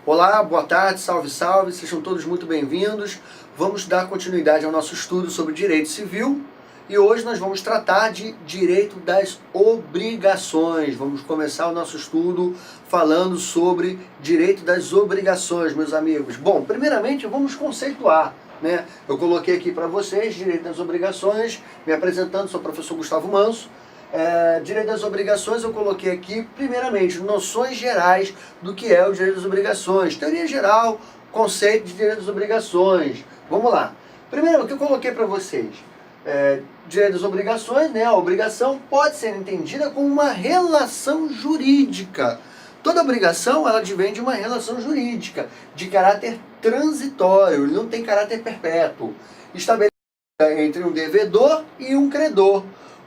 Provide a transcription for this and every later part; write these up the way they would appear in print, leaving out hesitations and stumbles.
Olá, boa tarde, salve, salve, sejam todos muito bem-vindos. Vamos dar continuidade ao nosso estudo sobre direito civil e hoje nós vamos tratar de direito das obrigações. Vamos começar o nosso estudo falando sobre direito das obrigações, meus amigos. Bom, primeiramente vamos conceituar, né? Eu coloquei aqui para vocês direito das obrigações, me apresentando, sou o professor Gustavo Manso. Direito das obrigações eu coloquei aqui, primeiramente, noções gerais do que é o direito das obrigações, teoria geral, conceito de direito das obrigações. Vamos lá. Primeiro, o que eu coloquei para vocês? Direito das obrigações, né? A obrigação pode ser entendida como uma relação jurídica. Toda obrigação, ela advém de uma relação jurídica, de caráter transitório, ele não tem caráter perpétuo, estabelecida entre um devedor e um credor,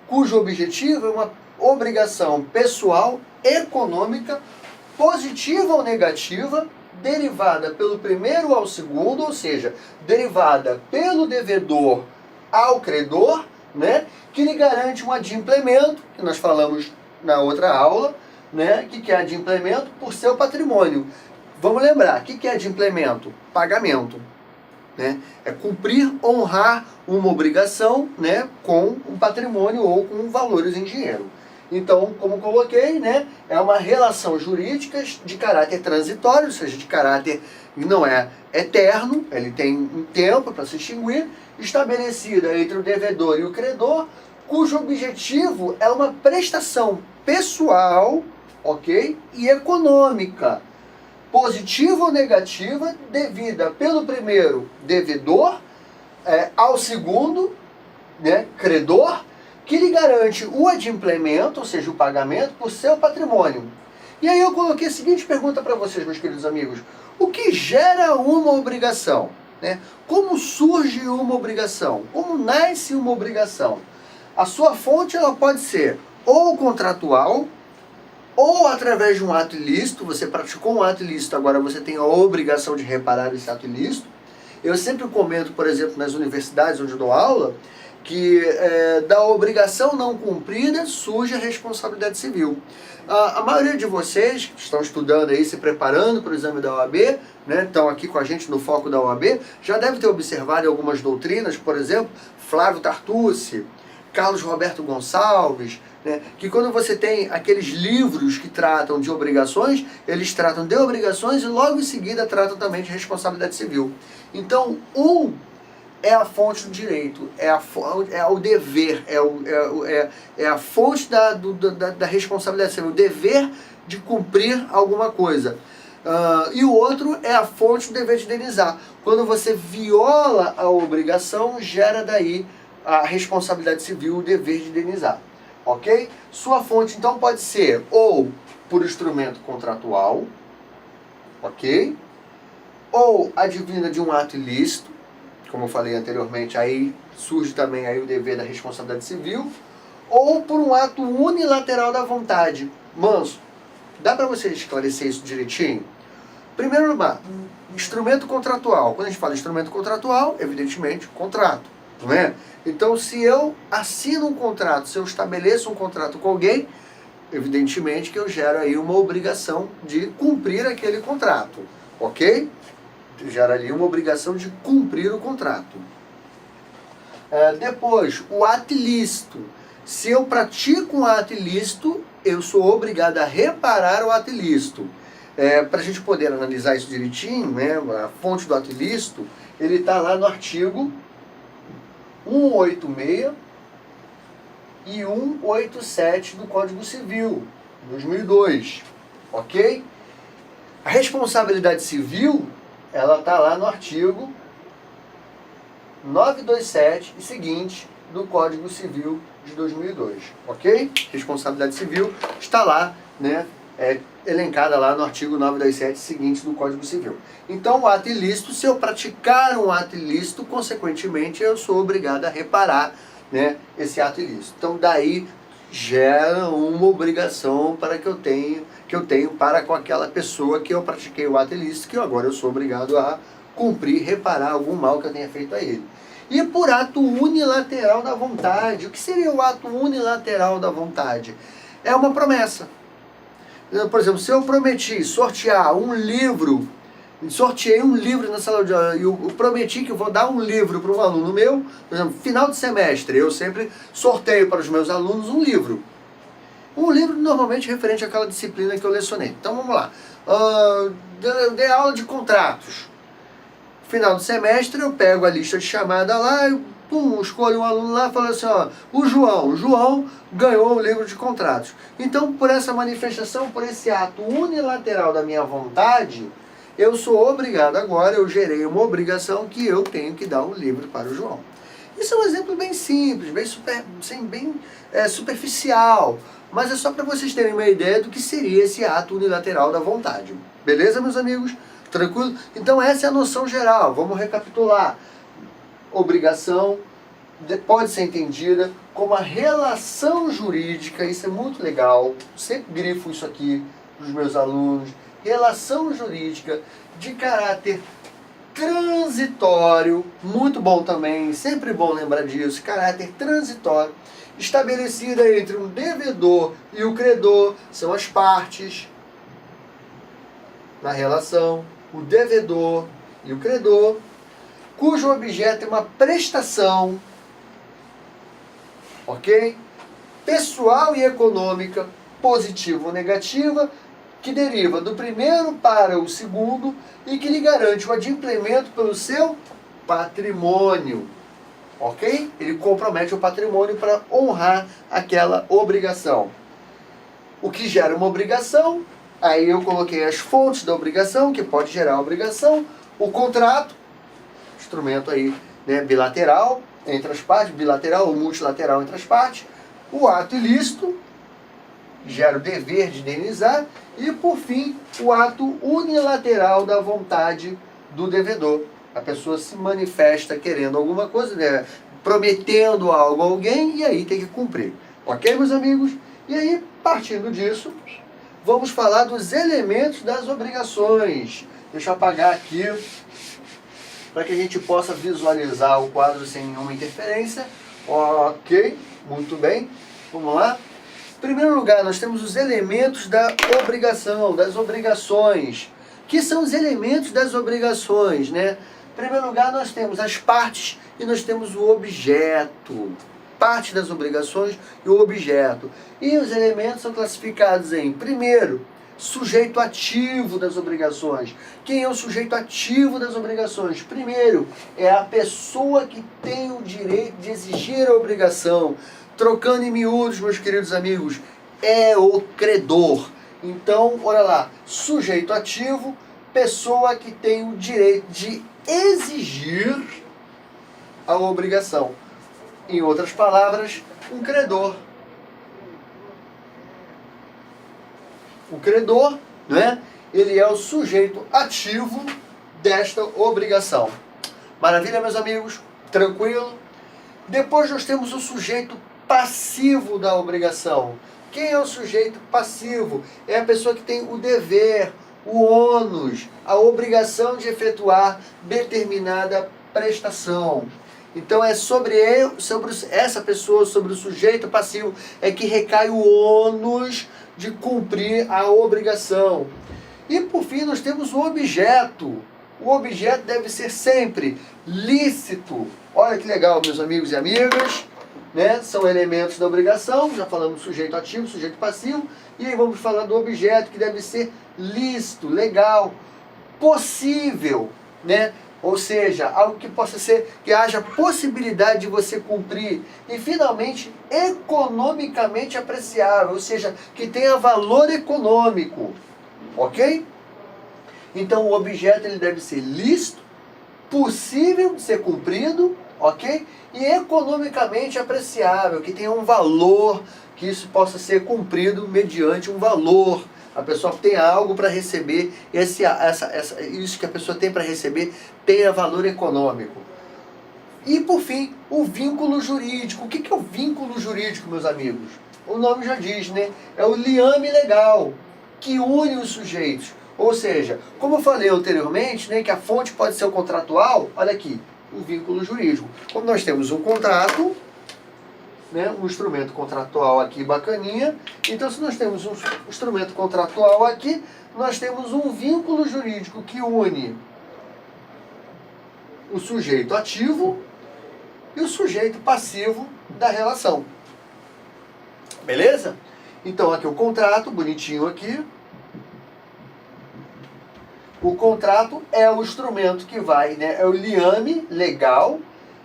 cujo objetivo é uma obrigação pessoal, econômica, positiva ou negativa, derivada pelo primeiro ao segundo, ou seja, derivada pelo devedor ao credor, né, que lhe garante um adimplemento, que nós falamos na outra aula, né, que é adimplemento por seu patrimônio. Vamos lembrar, o que é adimplemento? Pagamento. Né? É cumprir, honrar uma obrigação, né, com um patrimônio ou com valores em dinheiro. Então, como coloquei, né, é uma relação jurídica de caráter transitório, ou seja, de caráter não é eterno, ele tem um tempo para se extinguir, estabelecida entre o devedor e o credor, cujo objetivo é uma prestação pessoal, ok, e econômica, positiva ou negativa, devida pelo primeiro devedor ao segundo, né, credor, que lhe garante o adimplemento, ou seja, o pagamento, por seu patrimônio. E aí eu coloquei a seguinte pergunta para vocês, meus queridos amigos. O que gera uma obrigação? Né? Como surge uma obrigação? Como nasce uma obrigação? A sua fonte ela pode ser ou contratual, ou através de um ato ilícito. Você praticou um ato ilícito, agora você tem a obrigação de reparar esse ato ilícito. Eu sempre comento, por exemplo, nas universidades onde eu dou aula, que da obrigação não cumprida surge a responsabilidade civil. A maioria de vocês que estão estudando aí, se preparando para o exame da OAB, né, estão aqui com a gente no foco da OAB, já deve ter observado algumas doutrinas, por exemplo, Flávio Tartucci, Carlos Roberto Gonçalves, né, que quando você tem aqueles livros que tratam de obrigações, eles tratam de obrigações e logo em seguida tratam também de responsabilidade civil. Então, é a fonte do direito, é o dever, é a fonte da responsabilidade civil, o dever de cumprir alguma coisa. E o outro é a fonte do dever de indenizar. Quando você viola a obrigação, gera daí a responsabilidade civil, o dever de indenizar. Ok? Sua fonte, então, pode ser ou por instrumento contratual, ok? Ou advinda de um ato ilícito, como eu falei anteriormente, aí surge também aí o dever da responsabilidade civil, ou por um ato unilateral da vontade. Manso, dá para você esclarecer isso direitinho? Primeiro lugar, instrumento contratual. Quando a gente fala instrumento contratual, evidentemente, contrato, não é? Então, se eu assino um contrato, se eu estabeleço um contrato com alguém, evidentemente que eu gero aí uma obrigação de cumprir aquele contrato, ok? Gera ali uma obrigação de cumprir o contrato. Depois, o ato ilícito. Se eu pratico um ato ilícito, eu sou obrigado a reparar o ato ilícito. Para a gente poder analisar isso direitinho, né, a fonte do ato ilícito, ele está lá no artigo 186 e 187 do Código Civil, 2002, ok? A responsabilidade civil, ela está lá no artigo 927 e seguinte do Código Civil de 2002, ok? Responsabilidade civil está lá, né, elencada lá no artigo 927 seguinte do Código Civil. Então, o ato ilícito, se eu praticar um ato ilícito, consequentemente, eu sou obrigado a reparar, né, esse ato ilícito. Então, daí gera uma obrigação para que eu tenho para com aquela pessoa que eu pratiquei o ato ilícito, que agora eu sou obrigado a cumprir, reparar algum mal que eu tenha feito a ele. e por ato unilateral da vontade. O que seria o ato unilateral da vontade? É uma promessa. Por exemplo, se eu prometi sortear um livro, sorteei um livro na sala de aula e eu prometi que eu vou dar um livro para um aluno meu, por exemplo, final de semestre, eu sempre sorteio para os meus alunos um livro. Um livro normalmente referente àquela disciplina que eu lecionei. Então vamos lá. Dei aula de contratos. Final do semestre eu pego a lista de chamada lá e escolho um aluno lá e falo assim, ó, o João ganhou o livro de contratos. Então, por essa manifestação, por esse ato unilateral da minha vontade, eu sou obrigado agora, eu gerei uma obrigação que eu tenho que dar um livro para o João. Isso é um exemplo bem simples, bem superficial, mas é só para vocês terem uma ideia do que seria esse ato unilateral da vontade. Beleza, meus amigos? Tranquilo? Então essa é a noção geral. Vamos recapitular. Obrigação pode ser entendida como a relação jurídica, isso é muito legal, sempre grifo isso aqui para os meus alunos, relação jurídica de caráter transitório, muito bom também, sempre bom lembrar disso, caráter transitório, estabelecida entre um devedor e o credor, são as partes na relação, o devedor e o credor, cujo objeto é uma prestação, ok? Pessoal e econômica, positiva ou negativa, que deriva do primeiro para o segundo e que lhe garante o adimplemento pelo seu patrimônio, ok? Ele compromete o patrimônio para honrar aquela obrigação. O que gera uma obrigação? Aí eu coloquei as fontes da obrigação, que pode gerar obrigação, o contrato, instrumento aí, né, bilateral entre as partes, bilateral ou multilateral entre as partes, o ato ilícito, gera o dever de indenizar, e por fim, o ato unilateral da vontade do devedor. A pessoa se manifesta querendo alguma coisa, né, prometendo algo a alguém, e aí tem que cumprir. Ok, meus amigos? E aí, partindo disso, vamos falar dos elementos das obrigações. Deixa eu apagar aqui, para que a gente possa visualizar o quadro sem nenhuma interferência. Ok, muito bem. Vamos lá. Em primeiro lugar, nós temos os elementos da obrigação, das obrigações. Que são os elementos das obrigações, né? Em primeiro lugar, nós temos as partes e nós temos o objeto. Parte das obrigações e o objeto. E os elementos são classificados em, primeiro, sujeito ativo das obrigações. Quem é o sujeito ativo das obrigações? Primeiro, é a pessoa que tem o direito de exigir a obrigação. Trocando em miúdos, meus queridos amigos, é o credor. Então, olha lá, sujeito ativo, pessoa que tem o direito de exigir a obrigação. Em outras palavras, um credor. O credor, né, ele é o sujeito ativo desta obrigação. Maravilha, meus amigos? Tranquilo? Depois nós temos o sujeito passivo da obrigação. Quem é o sujeito passivo? É a pessoa que tem o dever, o ônus, a obrigação de efetuar determinada prestação. Então é sobre essa pessoa, sobre o sujeito passivo, é que recai o ônus de cumprir a obrigação. E por fim nós temos o objeto. O objeto deve ser sempre lícito. Olha que legal, meus amigos e amigas, né? São elementos da obrigação, já falamos do sujeito ativo, sujeito passivo, e aí vamos falar do objeto que deve ser lícito, legal, possível, né? Ou seja, algo que possa ser, que haja possibilidade de você cumprir. E finalmente, economicamente apreciável, ou seja, que tenha valor econômico. Ok? Então o objeto ele deve ser lícito, possível de ser cumprido, ok? E economicamente apreciável, que tenha um valor, que isso possa ser cumprido mediante um valor. A pessoa tem algo para receber, isso que a pessoa tem para receber tenha valor econômico. E por fim, o vínculo jurídico. O que é o vínculo jurídico, meus amigos? O nome já diz, né? É o liame legal que une os sujeitos. Ou seja, como eu falei anteriormente, né, que a fonte pode ser o contratual, olha aqui. o vínculo jurídico. Como nós temos um contrato, né, um instrumento contratual aqui bacaninha, então se nós temos um instrumento contratual aqui, nós temos um vínculo jurídico que une o sujeito ativo e o sujeito passivo da relação. Beleza? Então aqui o contrato, bonitinho aqui. O contrato é o instrumento que vai, né, é o liame legal,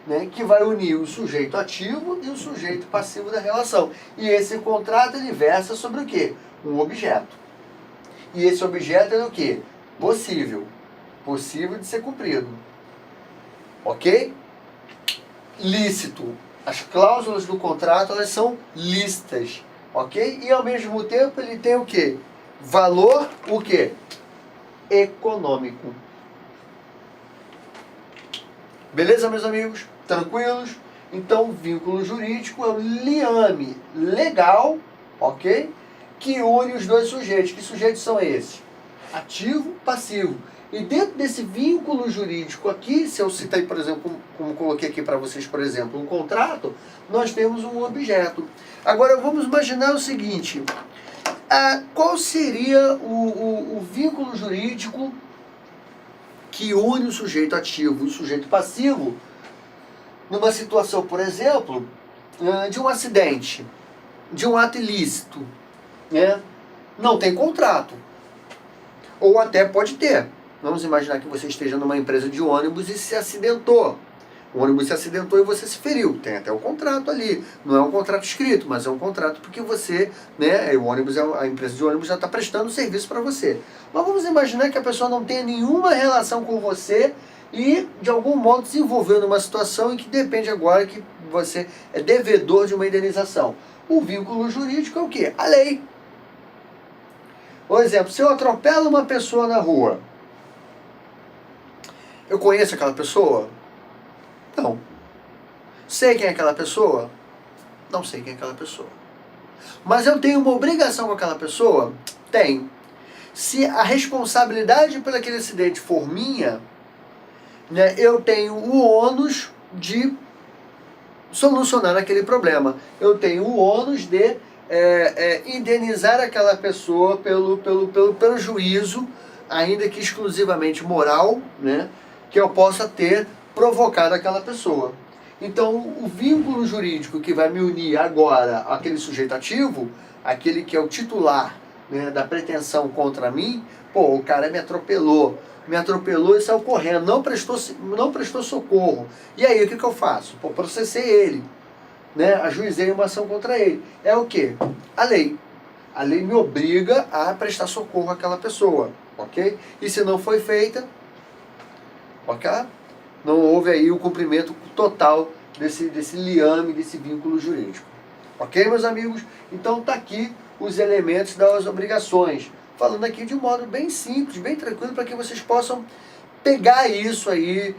né, que vai unir o sujeito ativo e o sujeito passivo da relação. E esse contrato ele versa sobre o quê? Um objeto. E esse objeto é o quê? Possível. Possível de ser cumprido. Ok? Lícito. As cláusulas do contrato, elas são lícitas. Ok? E ao mesmo tempo ele tem o quê? Valor, o quê? Econômico. Beleza, meus amigos? Tranquilos? Então, vínculo jurídico é o liame legal, ok? Que une os dois sujeitos. Que sujeitos são esses? Ativo, passivo. E dentro desse vínculo jurídico aqui, se eu citei, por exemplo, como coloquei aqui para vocês, por exemplo, um contrato, nós temos um objeto. Agora, vamos imaginar o seguinte. Qual seria o vínculo jurídico que une o sujeito ativo e o sujeito passivo numa situação, por exemplo, de um acidente, de um ato ilícito, né? Não tem contrato. Ou até pode ter. Vamos imaginar que você esteja numa empresa de ônibus e se acidentou. O ônibus se acidentou e você se feriu. Tem até o contrato ali. Não é um contrato escrito, mas é um contrato porque você, né, a empresa de ônibus já está prestando serviço para você. Mas vamos imaginar que a pessoa não tenha nenhuma relação com você e, de algum modo, se envolveu numa situação em que depende agora que você é devedor de uma indenização. O vínculo jurídico é o quê? A lei. Por exemplo, se eu atropelo uma pessoa na rua, eu conheço aquela pessoa? Não. Sei quem é aquela pessoa? Não sei quem é aquela pessoa. Mas eu tenho uma obrigação com aquela pessoa? Tenho. Se a responsabilidade por aquele acidente for minha, né, eu tenho o ônus de solucionar aquele problema. Eu tenho o ônus de indenizar aquela pessoa pelo prejuízo, ainda que exclusivamente moral, né, que eu possa ter provocado aquela pessoa. Então, o vínculo jurídico que vai me unir agora àquele sujeito ativo, aquele que é o titular, né, da pretensão contra mim, o cara me atropelou e saiu correndo, não prestou socorro. E aí, o que eu faço? Processei ele, né, ajuizei uma ação contra ele. É o quê? A lei. A lei me obriga a prestar socorro àquela pessoa, ok? E se não foi feita, ok? Não houve aí o cumprimento total desse liame, desse vínculo jurídico. Ok, meus amigos? Então tá aqui os elementos das obrigações. Falando aqui de um modo bem simples, bem tranquilo, para que vocês possam pegar isso aí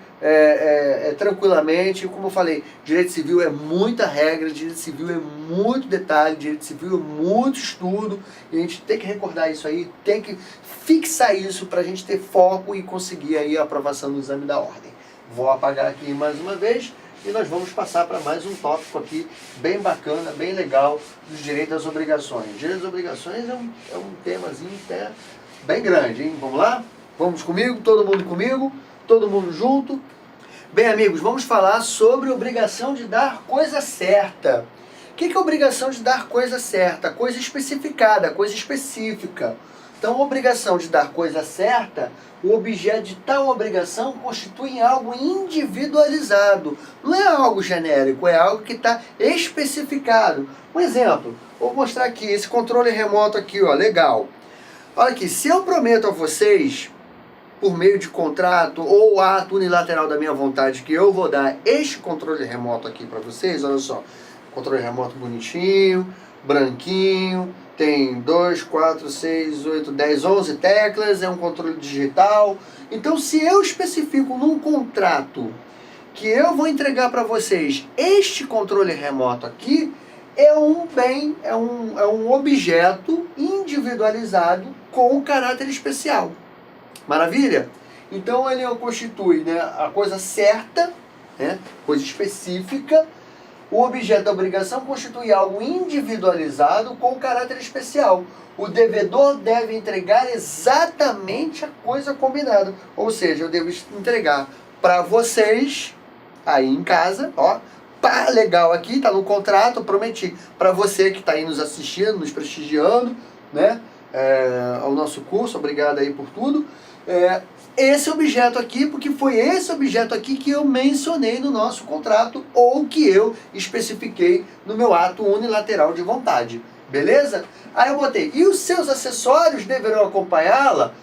tranquilamente. Como eu falei, direito civil é muita regra, direito civil é muito detalhe, direito civil é muito estudo, e a gente tem que recordar isso aí, tem que fixar isso para a gente ter foco e conseguir aí a aprovação do exame da ordem. Vou apagar aqui mais uma vez e nós vamos passar para mais um tópico aqui bem bacana, bem legal, dos direitos às obrigações. Direitos às obrigações é um temazinho até bem grande, hein? Vamos lá? Vamos comigo? Todo mundo comigo? Todo mundo junto? Bem, amigos, vamos falar sobre a obrigação de dar coisa certa. O que é a obrigação de dar coisa certa? Coisa especificada, coisa específica. Então, a obrigação de dar coisa certa, o objeto de tal obrigação constitui algo individualizado. Não é algo genérico, é algo que está especificado. Um exemplo, vou mostrar aqui, esse controle remoto aqui, ó, legal. Olha aqui, se eu prometo a vocês, por meio de contrato ou ato unilateral da minha vontade, que eu vou dar este controle remoto aqui para vocês, olha só, controle remoto bonitinho, branquinho, tem 2, 4, 6, 8, 10, 11 teclas, é um controle digital. Então, se eu especifico num contrato que eu vou entregar para vocês este controle remoto aqui, é um bem, é um objeto individualizado com um caráter especial. Maravilha? Então, ele constitui, né, a coisa certa, né? Coisa específica. O objeto da obrigação constitui algo individualizado com caráter especial. O devedor deve entregar exatamente a coisa combinada. Ou seja, eu devo entregar para vocês, aí em casa, ó, pá, legal aqui, tá no contrato, eu prometi. Para você que está aí nos assistindo, nos prestigiando, né, ao nosso curso, obrigado aí por tudo. Esse objeto aqui, porque foi esse objeto aqui que eu mencionei no nosso contrato ou que eu especifiquei no meu ato unilateral de vontade. Beleza? Aí eu botei, e os seus acessórios deverão acompanhá-la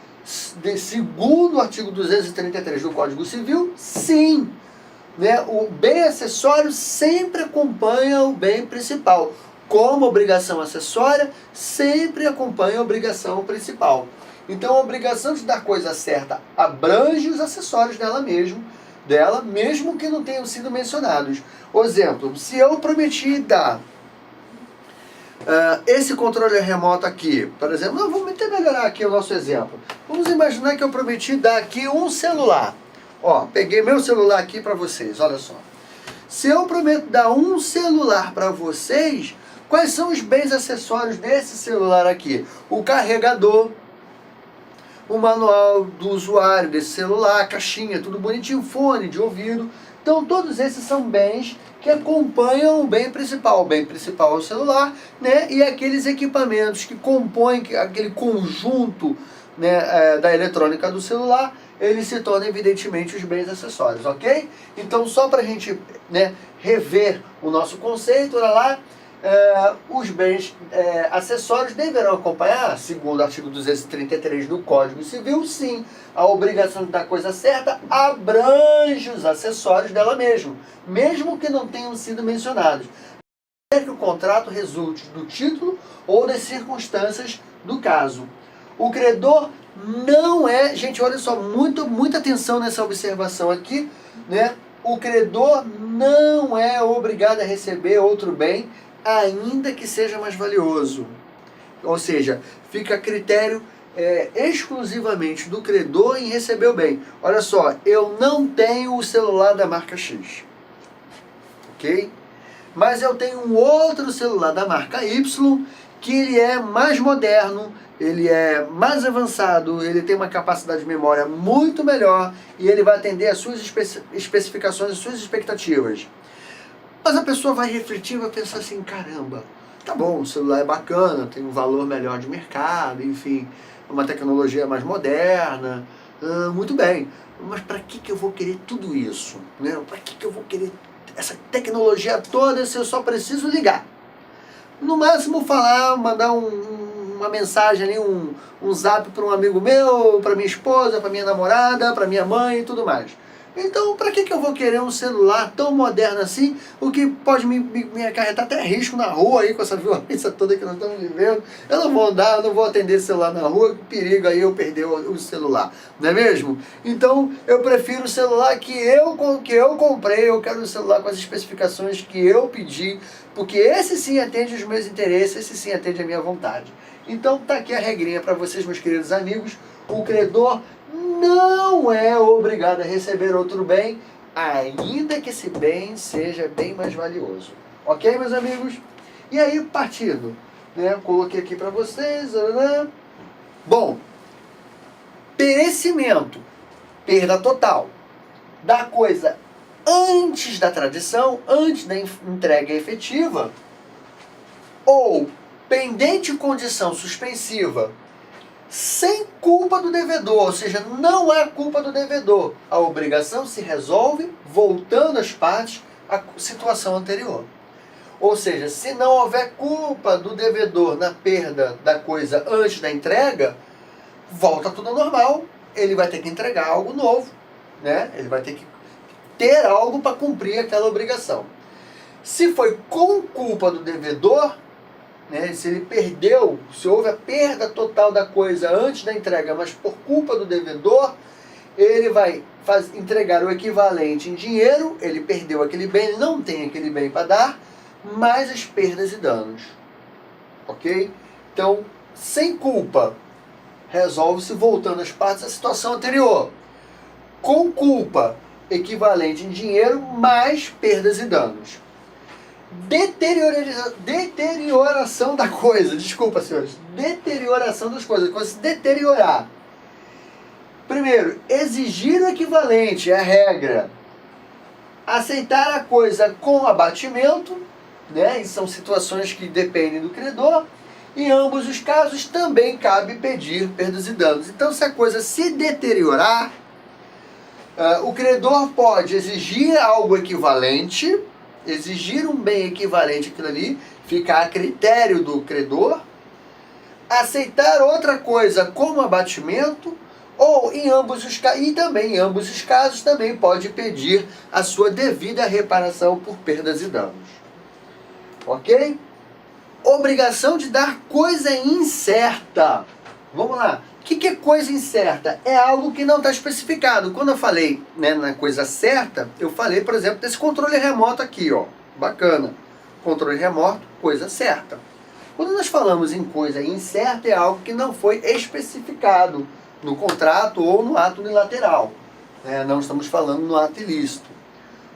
segundo o artigo 233 do Código Civil? Sim. Né? O bem acessório sempre acompanha o bem principal. Como obrigação acessória, sempre acompanha a obrigação principal. Então a obrigação de dar coisa certa abrange os acessórios dela, mesmo que não tenham sido mencionados. Por exemplo, se eu prometi dar esse controle remoto aqui, por exemplo, vamos até melhorar aqui o nosso exemplo. Vamos imaginar que eu prometi dar aqui um celular. Ó, peguei meu celular aqui para vocês, olha só. Se eu prometo dar um celular para vocês, quais são os bens acessórios desse celular aqui? O carregador, o manual do usuário desse celular, a caixinha, tudo bonitinho, fone de ouvido. Então todos esses são bens que acompanham o bem principal. O bem principal é o celular, né? E aqueles equipamentos que compõem aquele conjunto, né, da eletrônica do celular, eles se tornam evidentemente os bens acessórios, ok? Então só para a gente, né, rever o nosso conceito, olha lá. Os bens acessórios deverão acompanhar, segundo o artigo 233 do Código Civil, sim, a obrigação de dar coisa certa abrange os acessórios dela mesmo que não tenham sido mencionados. Que o contrato resulte do título ou das circunstâncias do caso. O credor não é... Gente, olha só, muita atenção nessa observação aqui, né? O credor não é obrigado a receber outro bem, ainda que seja mais valioso. Ou seja, fica a critério exclusivamente do credor em receber o bem. Olha só, eu não tenho o celular da marca X, ok? Mas eu tenho um outro celular da marca Y, que ele é mais moderno, ele é mais avançado, ele tem uma capacidade de memória muito melhor e ele vai atender às suas especificações, às suas expectativas. Mas a pessoa vai refletir e vai pensar assim, caramba, tá bom, o celular é bacana, tem um valor melhor de mercado, enfim, uma tecnologia mais moderna, muito bem. Mas para que eu vou querer tudo isso? Né? Para que eu vou querer essa tecnologia toda se eu só preciso ligar? No máximo falar, mandar uma mensagem ali, um zap para um amigo meu, para minha esposa, para minha namorada, para minha mãe e tudo mais. Então, para que eu vou querer um celular tão moderno assim, o que pode me acarretar até risco na rua aí, com essa violência toda que nós estamos vivendo? Eu não vou andar, eu não vou atender celular na rua, que perigo aí eu perder o celular, não é mesmo? Então, eu prefiro o celular que eu comprei, eu quero um celular com as especificações que eu pedi, porque esse sim atende os meus interesses, esse sim atende a minha vontade. Então, tá aqui a regrinha para vocês, meus queridos amigos. O credor não é obrigado a receber outro bem, ainda que esse bem seja bem mais valioso. Ok, meus amigos? E aí, partindo, né? Coloquei aqui para vocês. Bom, perecimento, perda total da coisa antes da tradição, antes da entrega efetiva, ou pendente condição suspensiva, sem culpa do devedor, ou seja, não é culpa do devedor. A obrigação se resolve voltando às partes à situação anterior. Ou seja, se não houver culpa do devedor na perda da coisa antes da entrega, volta tudo ao normal, ele vai ter que entregar algo novo, né? Ele vai ter que ter algo para cumprir aquela obrigação. Se foi com culpa do devedor, né, se ele perdeu, se houve a perda total da coisa antes da entrega, mas por culpa do devedor, ele vai entregar o equivalente em dinheiro, ele perdeu aquele bem, ele não tem aquele bem para dar, mais as perdas e danos. Ok? Então, sem culpa, resolve-se voltando às partes da situação anterior. Com culpa, equivalente em dinheiro mais perdas e danos. Deterioração da coisa, desculpa, senhores. Deterioração das coisas, quando se deteriorar. Primeiro, exigir o equivalente, é a regra. Aceitar a coisa com abatimento, né? E são situações que dependem do credor. Em ambos os casos também cabe pedir perdas e danos. Então, se a coisa se deteriorar, o credor pode exigir algo equivalente, exigir um bem equivalente àquilo ali, fica a critério do credor, aceitar outra coisa como abatimento, ou em ambos os casos, e também em ambos os casos também pode pedir a sua devida reparação por perdas e danos. Ok? Obrigação de dar coisa incerta. Vamos lá. O que é coisa incerta? É algo que não está especificado. Quando eu falei, né, na coisa certa, eu falei, por exemplo, desse controle remoto aqui, ó. Bacana. Controle remoto, coisa certa. Quando nós falamos em coisa incerta, é algo que não foi especificado no contrato ou no ato unilateral. Não estamos falando no ato ilícito.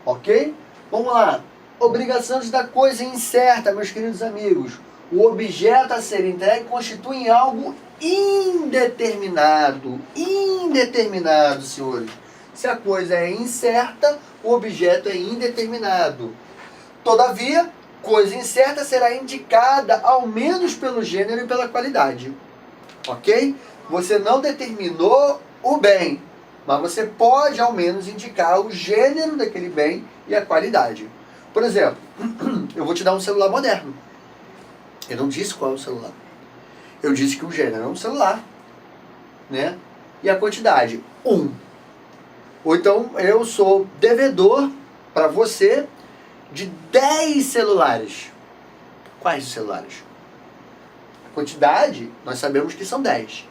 Ok? Vamos lá. Obrigação de dar coisa incerta, meus queridos amigos. O objeto a ser entregue constitui algo indeterminado. Indeterminado, senhores. Se a coisa é incerta, o objeto é indeterminado. Todavia, coisa incerta será indicada ao menos pelo gênero e pela qualidade. Ok? Você não determinou o bem, mas você pode ao menos indicar o gênero daquele bem e a qualidade. Por exemplo, eu vou te dar um celular moderno. Eu não disse qual é o celular. Eu disse que o gênero é um celular, né? E a quantidade, 1. Ou então eu sou devedor para você de 10 celulares. Quais os celulares? A quantidade, nós sabemos que são 10.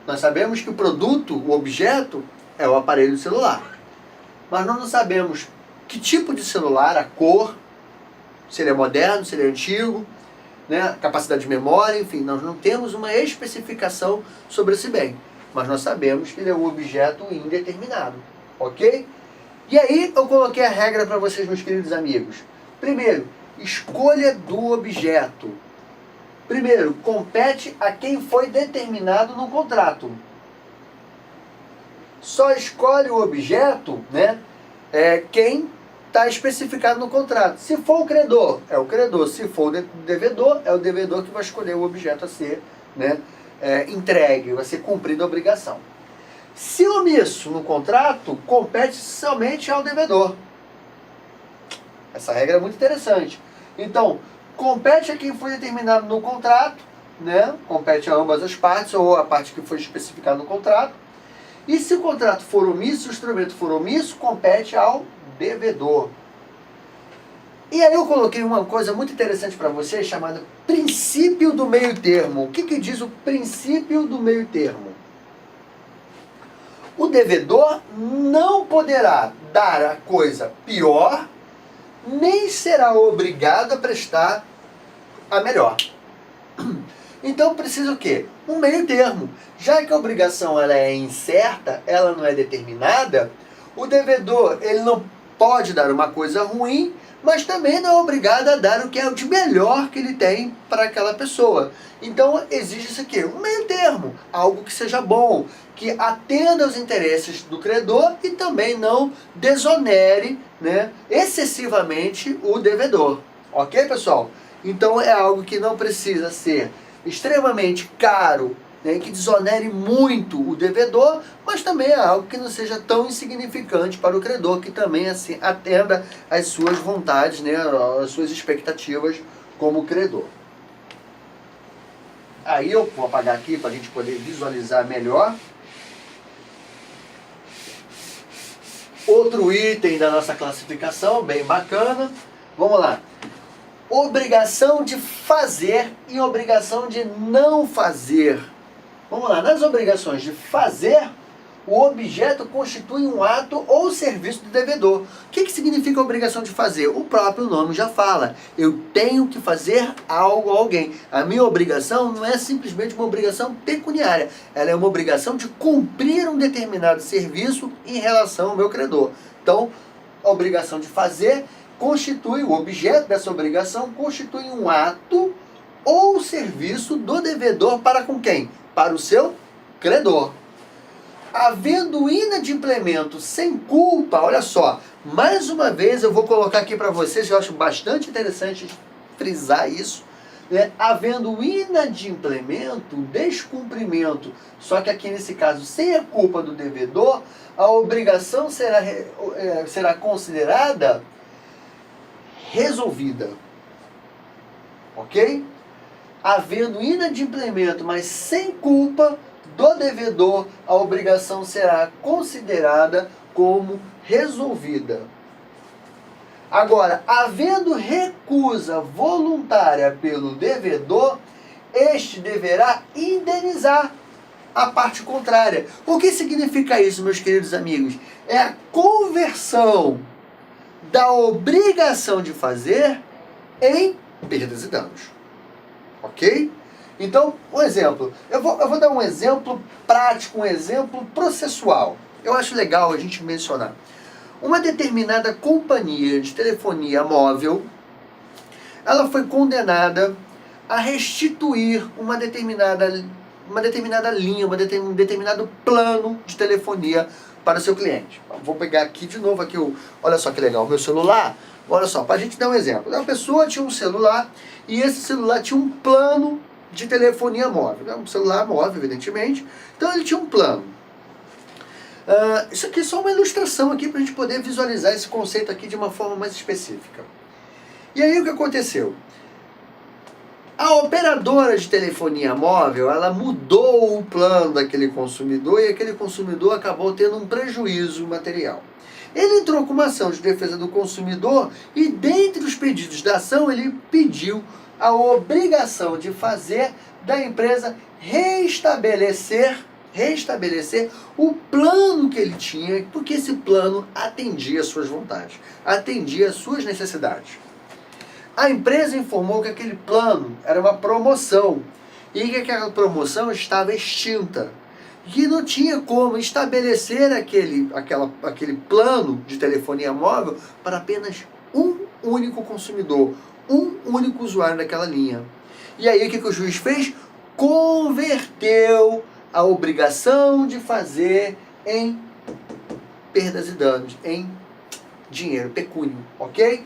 Nós sabemos que o produto, o objeto, é o aparelho celular. Mas nós não sabemos que tipo de celular, a cor, se ele é moderno, se ele é antigo, né, capacidade de memória, enfim, nós não temos uma especificação sobre esse bem. Mas nós sabemos que ele é um objeto indeterminado, ok? E aí eu coloquei a regra para vocês, meus queridos amigos. Primeiro, escolha do objeto. Primeiro, compete a quem foi determinado no contrato. Só escolhe o objeto, né, quem está especificado no contrato. Se for o credor, é o credor. Se for o devedor, é o devedor que vai escolher o objeto a ser, né, entregue, vai ser cumprida a obrigação. Se omisso no contrato, compete somente ao devedor. Essa regra é muito interessante. Então, compete a quem foi determinado no contrato, né? Compete a ambas as partes, ou a parte que foi especificada no contrato. E se o contrato for omisso, se o instrumento for omisso, compete ao devedor. E aí eu coloquei uma coisa muito interessante para vocês, chamada princípio do meio termo. O que diz o princípio do meio termo? O devedor não poderá dar a coisa pior, nem será obrigado a prestar a melhor. Então precisa o quê? Um meio termo. Já que a obrigação ela é incerta, ela não é determinada, o devedor ele não pode dar uma coisa ruim, mas também não é obrigado a dar o que é o de melhor que ele tem para aquela pessoa. Então exige-se aqui um meio termo, algo que seja bom, que atenda aos interesses do credor e também não desonere, né, excessivamente o devedor. Ok, pessoal? Então é algo que não precisa ser extremamente caro, né, que desonere muito o devedor, mas também é algo que não seja tão insignificante para o credor, que também assim atenda às suas vontades, né, às suas expectativas como credor. Aí eu vou apagar aqui para a gente poder visualizar melhor. Outro item da nossa classificação, bem bacana. Vamos lá. Obrigação de fazer e obrigação de não fazer. Vamos lá, nas obrigações de fazer, o objeto constitui um ato ou serviço do devedor. O que significa a obrigação de fazer? O próprio nome já fala. Eu tenho que fazer algo a alguém. A minha obrigação não é simplesmente uma obrigação pecuniária. Ela é uma obrigação de cumprir um determinado serviço em relação ao meu credor. Então, a obrigação de fazer constitui, o objeto dessa obrigação constitui um ato ou serviço do devedor para com quem? Para o seu credor. Havendo inadimplemento sem culpa, olha só, mais uma vez eu vou colocar aqui para vocês, eu acho bastante interessante frisar isso, né? Havendo inadimplemento, descumprimento, só que aqui nesse caso sem a culpa do devedor, a obrigação será considerada resolvida, ok? Havendo inadimplemento, mas sem culpa do devedor, a obrigação será considerada como resolvida. Agora, havendo recusa voluntária pelo devedor, este deverá indenizar a parte contrária. O que significa isso, meus queridos amigos? É a conversão da obrigação de fazer em perdas e danos. Ok? Então, um exemplo. Eu vou dar um exemplo prático, um exemplo processual. Eu acho legal a gente mencionar. Uma determinada companhia de telefonia móvel, ela foi condenada a restituir uma determinada linha, um determinado plano de telefonia para o seu cliente. Vou pegar aqui de novo, olha só que legal, o meu celular. Olha só, para a gente dar um exemplo. A pessoa tinha um celular e esse celular tinha um plano de telefonia móvel. Um celular móvel, evidentemente. Então ele tinha um plano. Isso aqui é só uma ilustração aqui para a gente poder visualizar esse conceito aqui de uma forma mais específica. E aí o que aconteceu? A operadora de telefonia móvel, ela mudou o plano daquele consumidor e aquele consumidor acabou tendo um prejuízo material. Ele entrou com uma ação de defesa do consumidor e, dentre os pedidos da ação, ele pediu a obrigação de fazer da empresa restabelecer o plano que ele tinha, porque esse plano atendia às suas vontades, atendia às suas necessidades. A empresa informou que aquele plano era uma promoção e que aquela promoção estava extinta, que não tinha como estabelecer aquele plano de telefonia móvel para apenas um único consumidor, um único usuário daquela linha. E aí o que o juiz fez? Converteu a obrigação de fazer em perdas e danos, em dinheiro, pecúnio, ok?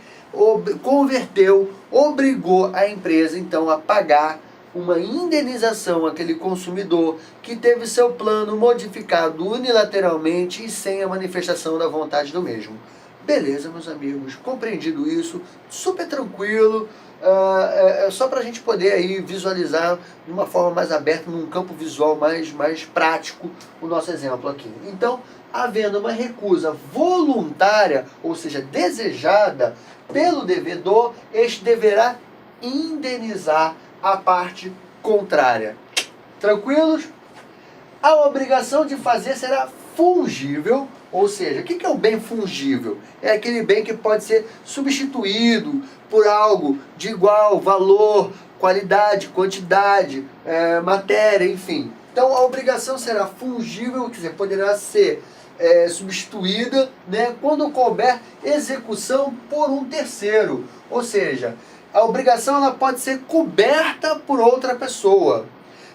Converteu, obrigou a empresa então a pagar uma indenização àquele consumidor que teve seu plano modificado unilateralmente e sem a manifestação da vontade do mesmo. Beleza, meus amigos, compreendido isso, super tranquilo, só para a gente poder aí visualizar de uma forma mais aberta, num campo visual mais prático, o nosso exemplo aqui. Então, havendo uma recusa voluntária, ou seja, desejada pelo devedor, este deverá indenizar a parte contrária. Tranquilos? A obrigação de fazer será fungível, ou seja, o que é o bem fungível? É aquele bem que pode ser substituído por algo de igual valor, qualidade, quantidade, matéria, enfim. Então a obrigação será fungível, quer dizer, poderá ser substituída, né, quando couber execução por um terceiro. Ou seja, a obrigação ela pode ser coberta por outra pessoa.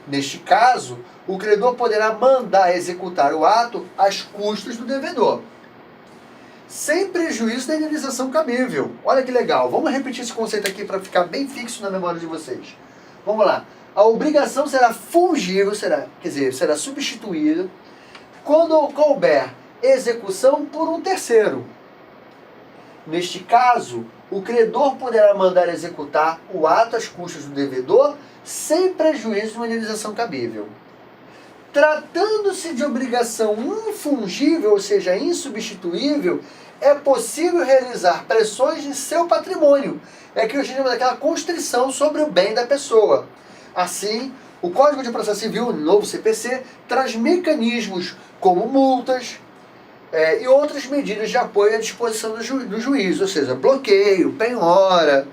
Neste caso, o credor poderá mandar executar o ato às custas do devedor, sem prejuízo da indenização cabível. Olha que legal. Vamos repetir esse conceito aqui para ficar bem fixo na memória de vocês. Vamos lá. A obrigação será fungível, será substituída quando couber execução por um terceiro. Neste caso, o credor poderá mandar executar o ato às custas do devedor sem prejuízo de uma indenização cabível. Tratando-se de obrigação infungível, ou seja, insubstituível, é possível realizar pressões em seu patrimônio. É que a gente chama daquela constrição sobre o bem da pessoa. Assim, O Código de Processo Civil, novo CPC, traz mecanismos como multas e outras medidas de apoio à disposição do juiz, ou seja, bloqueio, penhora,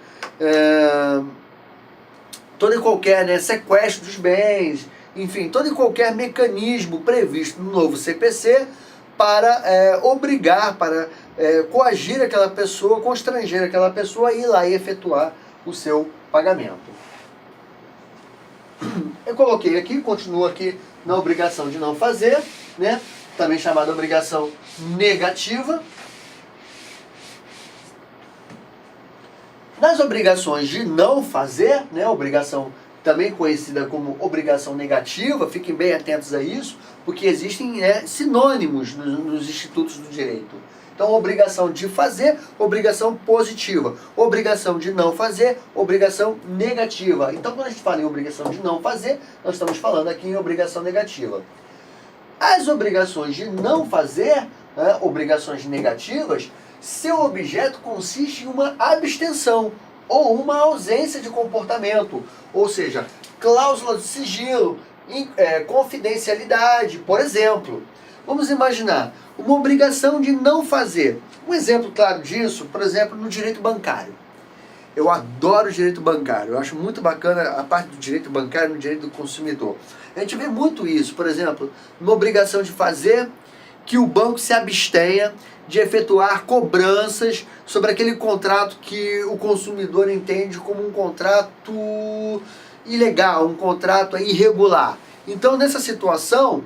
todo e qualquer, né, sequestro dos bens, enfim, todo e qualquer mecanismo previsto no novo CPC para obrigar, para coagir aquela pessoa, constranger aquela pessoa a ir lá e efetuar o seu pagamento. Eu coloquei aqui, continuo aqui na obrigação de não fazer, né, também chamada obrigação negativa. Nas obrigações de não fazer, né, obrigação também conhecida como obrigação negativa, fiquem bem atentos a isso, porque existem sinônimos nos institutos do direito. Então, obrigação de fazer, obrigação positiva. Obrigação de não fazer, obrigação negativa. Então, quando a gente fala em obrigação de não fazer, nós estamos falando aqui em obrigação negativa. As obrigações de não fazer, obrigações negativas, seu objeto consiste em uma abstenção ou uma ausência de comportamento, ou seja, cláusula de sigilo, confidencialidade, por exemplo. Vamos imaginar uma obrigação de não fazer. Um exemplo claro disso, por exemplo, no direito bancário. Eu adoro o direito bancário, eu acho muito bacana a parte do direito bancário no direito do consumidor. A gente vê muito isso, por exemplo, uma obrigação de fazer que o banco se abstenha de efetuar cobranças sobre aquele contrato que o consumidor entende como um contrato ilegal, um contrato irregular. Então, nessa situação,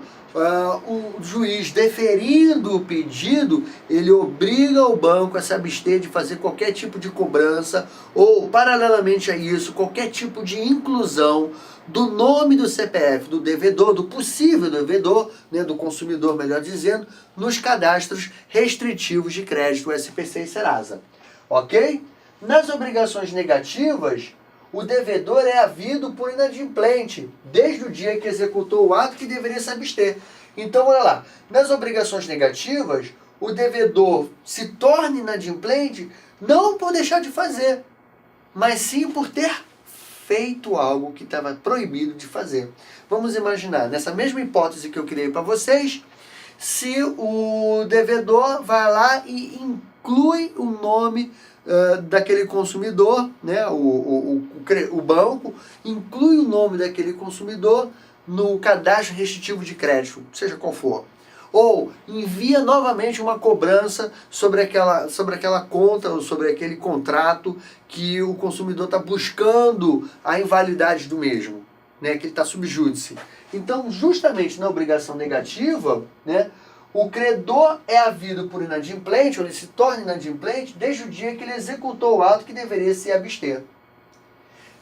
o juiz, deferindo o pedido, ele obriga o banco a se abster de fazer qualquer tipo de cobrança ou, paralelamente a isso, qualquer tipo de inclusão do nome do CPF do devedor, do possível devedor, né, do consumidor, melhor dizendo, nos cadastros restritivos de crédito, SPC e Serasa. Ok? Nas obrigações negativas, o devedor é havido por inadimplente, desde o dia que executou o ato que deveria se abster. Então, olha lá, nas obrigações negativas, o devedor se torna inadimplente não por deixar de fazer, mas sim por ter feito algo que estava proibido de fazer. Vamos imaginar, nessa mesma hipótese que eu criei para vocês, se o devedor vai lá e inclui o nome daquele consumidor, né, o banco inclui o nome daquele consumidor no cadastro restritivo de crédito, seja qual for. Ou envia novamente uma cobrança sobre aquela conta ou sobre aquele contrato que o consumidor está buscando a invalidade do mesmo, né, que ele está sub júdice. Então, justamente na obrigação negativa, né, o credor é havido por inadimplente, ou ele se torna inadimplente, desde o dia que ele executou o ato que deveria se abster.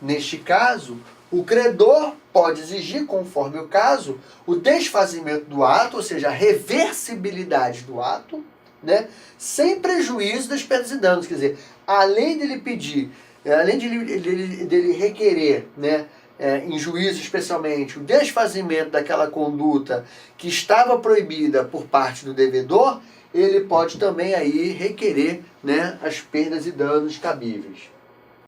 Neste caso, o credor pode exigir, conforme o caso, o desfazimento do ato, ou seja, a reversibilidade do ato, né, sem prejuízo das perdas e danos. Quer dizer, além dele pedir, além dele requerer, né, em juízo especialmente, o desfazimento daquela conduta que estava proibida por parte do devedor, ele pode também aí requerer, né, as perdas e danos cabíveis.